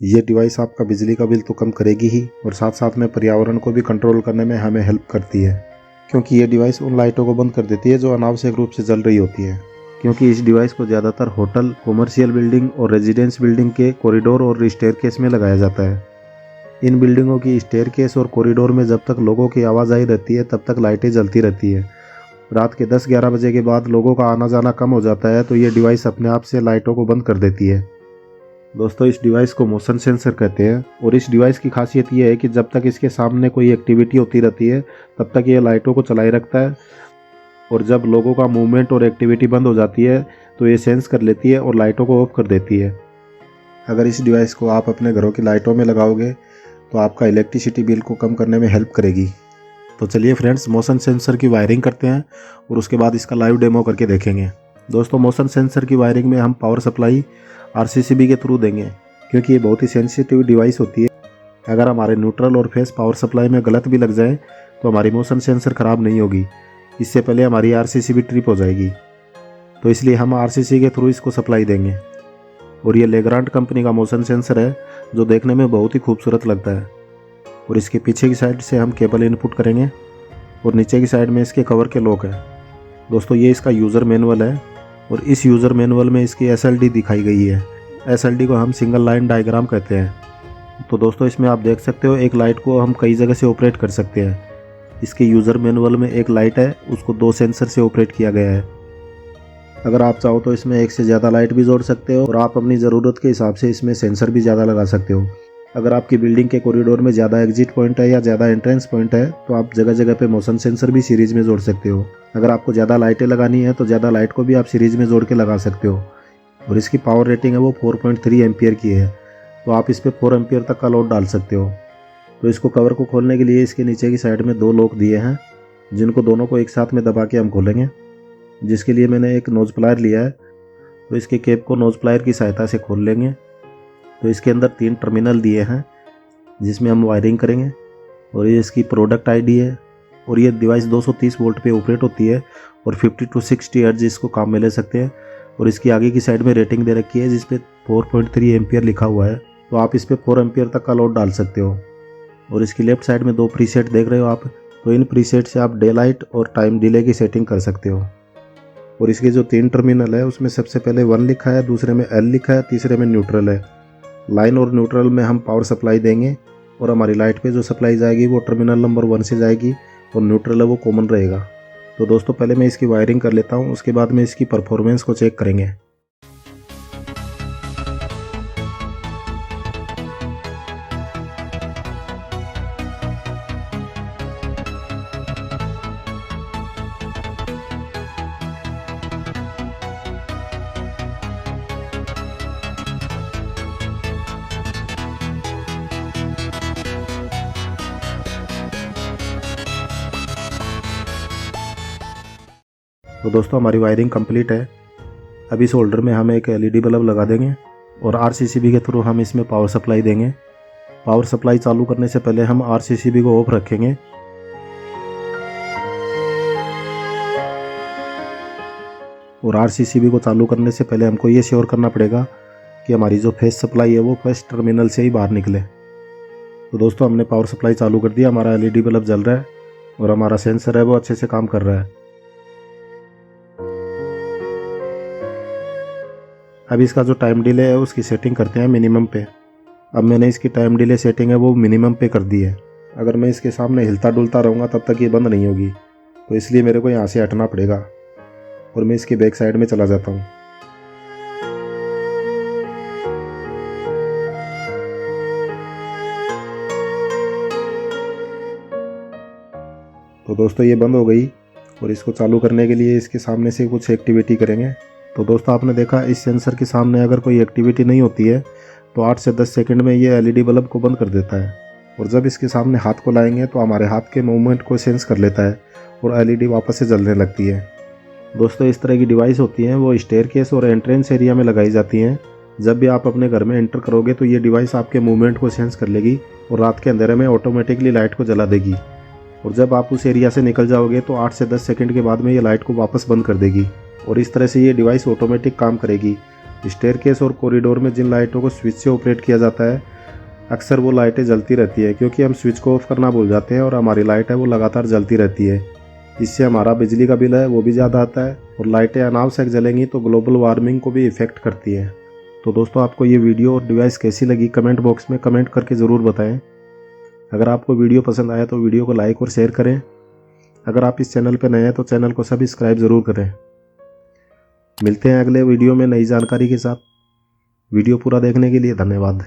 ये डिवाइस आपका बिजली का बिल तो कम करेगी ही और साथ साथ में पर्यावरण को भी कंट्रोल करने में हमें हेल्प करती है, क्योंकि ये डिवाइस उन लाइटों को बंद कर देती है जो अनावश्यक रूप से जल रही होती है। क्योंकि इस डिवाइस को ज़्यादातर होटल, कॉमर्शियल बिल्डिंग और रेजिडेंस बिल्डिंग के कॉरिडोर और स्टेयरकेस में लगाया जाता है। इन बिल्डिंगों की स्टेयरकेस और कॉरिडोर में जब तक लोगों की आवाजाही रहती है तब तक लाइटें जलती रहती है। रात के 10-11 बजे के बाद लोगों का आना जाना कम हो जाता है तो ये डिवाइस अपने आप से लाइटों को बंद कर देती है। दोस्तों, इस डिवाइस को मोशन सेंसर कहते हैं और इस डिवाइस की खासियत ये है कि जब तक इसके सामने कोई एक्टिविटी होती रहती है तब तक ये लाइटों को चलाए रखता है, और जब लोगों का मूवमेंट और एक्टिविटी बंद हो जाती है तो ये सेंस कर लेती है और लाइटों को ऑफ कर देती है। अगर इस डिवाइस को आप अपने घरों की लाइटों में लगाओगे तो आपका इलेक्ट्रिसिटी बिल को कम करने में हेल्प करेगी। तो चलिए फ्रेंड्स, मोशन सेंसर की वायरिंग करते हैं और उसके बाद इसका लाइव डेमो करके देखेंगे। दोस्तों, मोशन सेंसर की वायरिंग में हम पावर सप्लाई RCCB के थ्रू देंगे, क्योंकि ये बहुत ही सेंसिटिव डिवाइस होती है। अगर हमारे न्यूट्रल और फेस पावर सप्लाई में गलत भी लग जाए तो हमारी मोशन सेंसर ख़राब नहीं होगी, इससे पहले हमारी RCCB ट्रिप हो जाएगी। तो इसलिए हम RCC के थ्रू इसको सप्लाई देंगे। और ये लेग्रांट कंपनी का मोशन सेंसर है जो देखने में बहुत ही खूबसूरत लगता है। और इसके पीछे की साइड से हम केबल इनपुट करेंगे और नीचे की साइड में इसके कवर के लॉक है। दोस्तों, ये इसका यूज़र मैनुअल है और इस यूज़र मैनुअल में इसकी SLD दिखाई गई है। SLD को हम सिंगल लाइन डायग्राम कहते हैं। तो दोस्तों, इसमें आप देख सकते हो एक लाइट को हम कई जगह से ऑपरेट कर सकते हैं। इसके यूज़र मैनुअल में एक लाइट है, उसको 2 सेंसर से ऑपरेट किया गया है। अगर आप चाहो तो इसमें एक से ज़्यादा लाइट भी जोड़ सकते हो और आप अपनी ज़रूरत के हिसाब से इसमें सेंसर भी ज़्यादा लगा सकते हो। अगर आपकी बिल्डिंग के कॉरिडोर में ज़्यादा एग्जिट पॉइंट है या ज़्यादा एंट्रेंस पॉइंट है तो आप जगह जगह पे मोशन सेंसर भी सीरीज में जोड़ सकते हो। अगर आपको ज़्यादा लाइटें लगानी है तो ज़्यादा लाइट को भी आप सीरीज में जोड़ के लगा सकते हो। और इसकी पावर रेटिंग है वो 4.3 एम्पियर की है, तो आप इस पर 4 एम्पियर तक का लोड डाल सकते हो। तो इसको कवर को खोलने के लिए इसके नीचे की साइड में 2 लॉक दिए हैं, जिनको दोनों को एक साथ में दबा के हम खोलेंगे। जिसके लिए मैंने एक नोज प्लायर लिया है, तो इसके केप को नोज प्लायर की सहायता से खोल लेंगे। तो इसके अंदर 3 टर्मिनल दिए हैं जिसमें हम वायरिंग करेंगे। और ये इसकी प्रोडक्ट ID है और ये डिवाइस 230 वोल्ट पे ऑपरेट होती है और 50 to 60 हर्ट्ज इसको काम में ले सकते हैं। और इसकी आगे की साइड में रेटिंग दे रखी है जिस पे 4.3 एम्पियर लिखा हुआ है, तो आप इस पे 4 एम्पियर तक का लोड डाल सकते हो। और इसकी लेफ्ट साइड में 2 प्रीसेट देख रहे हो आप, तो इन प्रीसेट से आप डे लाइट और टाइम डिले की सेटिंग कर सकते हो। और इसके जो 3 टर्मिनल है उसमें सबसे पहले 1 लिखा है, दूसरे में L लिखा है, तीसरे में न्यूट्रल है। लाइन और न्यूट्रल में हम पावर सप्लाई देंगे और हमारी लाइट पे जो सप्लाई जाएगी वो टर्मिनल नंबर 1 से जाएगी और न्यूट्रल है वो कॉमन रहेगा। तो दोस्तों, पहले मैं इसकी वायरिंग कर लेता हूँ, उसके बाद में इसकी परफॉर्मेंस को चेक करेंगे। तो दोस्तों, हमारी वायरिंग कंप्लीट है। अब इस होल्डर में हम एक LED बल्ब लगा देंगे और RCCB के थ्रू हम इसमें पावर सप्लाई देंगे। पावर सप्लाई चालू करने से पहले हम RCCB को ऑफ रखेंगे। और RCCB को चालू करने से पहले हमको ये श्योर करना पड़ेगा कि हमारी जो फेस सप्लाई है वो फर्स्ट टर्मिनल से ही बाहर निकले। तो दोस्तों, हमने पावर सप्लाई चालू कर दिया, हमारा LED बल्ब जल रहा है और हमारा सेंसर है वो अच्छे से काम कर रहा है। अब इसका जो टाइम डिले है उसकी सेटिंग करते हैं मिनिमम पे। अब मैंने इसकी टाइम डिले सेटिंग है वो मिनिमम पे कर दी है। अगर मैं इसके सामने हिलता डुलता रहूँगा तब तक ये बंद नहीं होगी, तो इसलिए मेरे को यहाँ से हटना पड़ेगा और मैं इसकी बैक साइड में चला जाता हूँ। तो दोस्तों, ये बंद हो गई और इसको चालू करने के लिए इसके सामने से कुछ एक्टिविटी करेंगे। तो दोस्तों, आपने देखा इस सेंसर के सामने अगर कोई एक्टिविटी नहीं होती है तो 8 से 10 सेकंड में ये LED बल्ब को बंद कर देता है। और जब इसके सामने हाथ को लाएंगे तो हमारे हाथ के मूवमेंट को सेंस कर लेता है और LED वापस से जलने लगती है। दोस्तों, इस तरह की डिवाइस होती हैं वो स्टेयरकेस और एंट्रेंस एरिया में लगाई जाती हैं। जब भी आप अपने घर में एंटर करोगे तो ये डिवाइस आपके मूवमेंट को सेंस कर लेगी और रात के अंधेरे में ऑटोमेटिकली लाइट को जला देगी। और जब आप उस एरिया से निकल जाओगे तो 8 से 10 सेकंड के बाद में ये लाइट को वापस बंद कर देगी। और इस तरह से ये डिवाइस ऑटोमेटिक काम करेगी। स्टेयरकेस और कॉरिडोर में जिन लाइटों को स्विच से ऑपरेट किया जाता है अक्सर वो लाइटें जलती रहती है क्योंकि हम स्विच को ऑफ करना भूल जाते हैं और हमारी लाइट है वो लगातार जलती रहती है। इससे हमारा बिजली का बिल है वो भी ज़्यादा आता है और लाइटें अनावश्यक जलेंगी तो ग्लोबल वार्मिंग को भी इफ़ेक्ट करती है। तो दोस्तों आपको ये वीडियो और डिवाइस कैसी लगी कमेंट बॉक्स में कमेंट करके ज़रूर बताएं। अगर आपको वीडियो पसंद आया तो वीडियो को लाइक और शेयर करें। अगर आप इस चैनल पर नए हैं तो चैनल को सब्सक्राइब ज़रूर करें। मिलते हैं अगले वीडियो में नई जानकारी के साथ। वीडियो पूरा देखने के लिए धन्यवाद।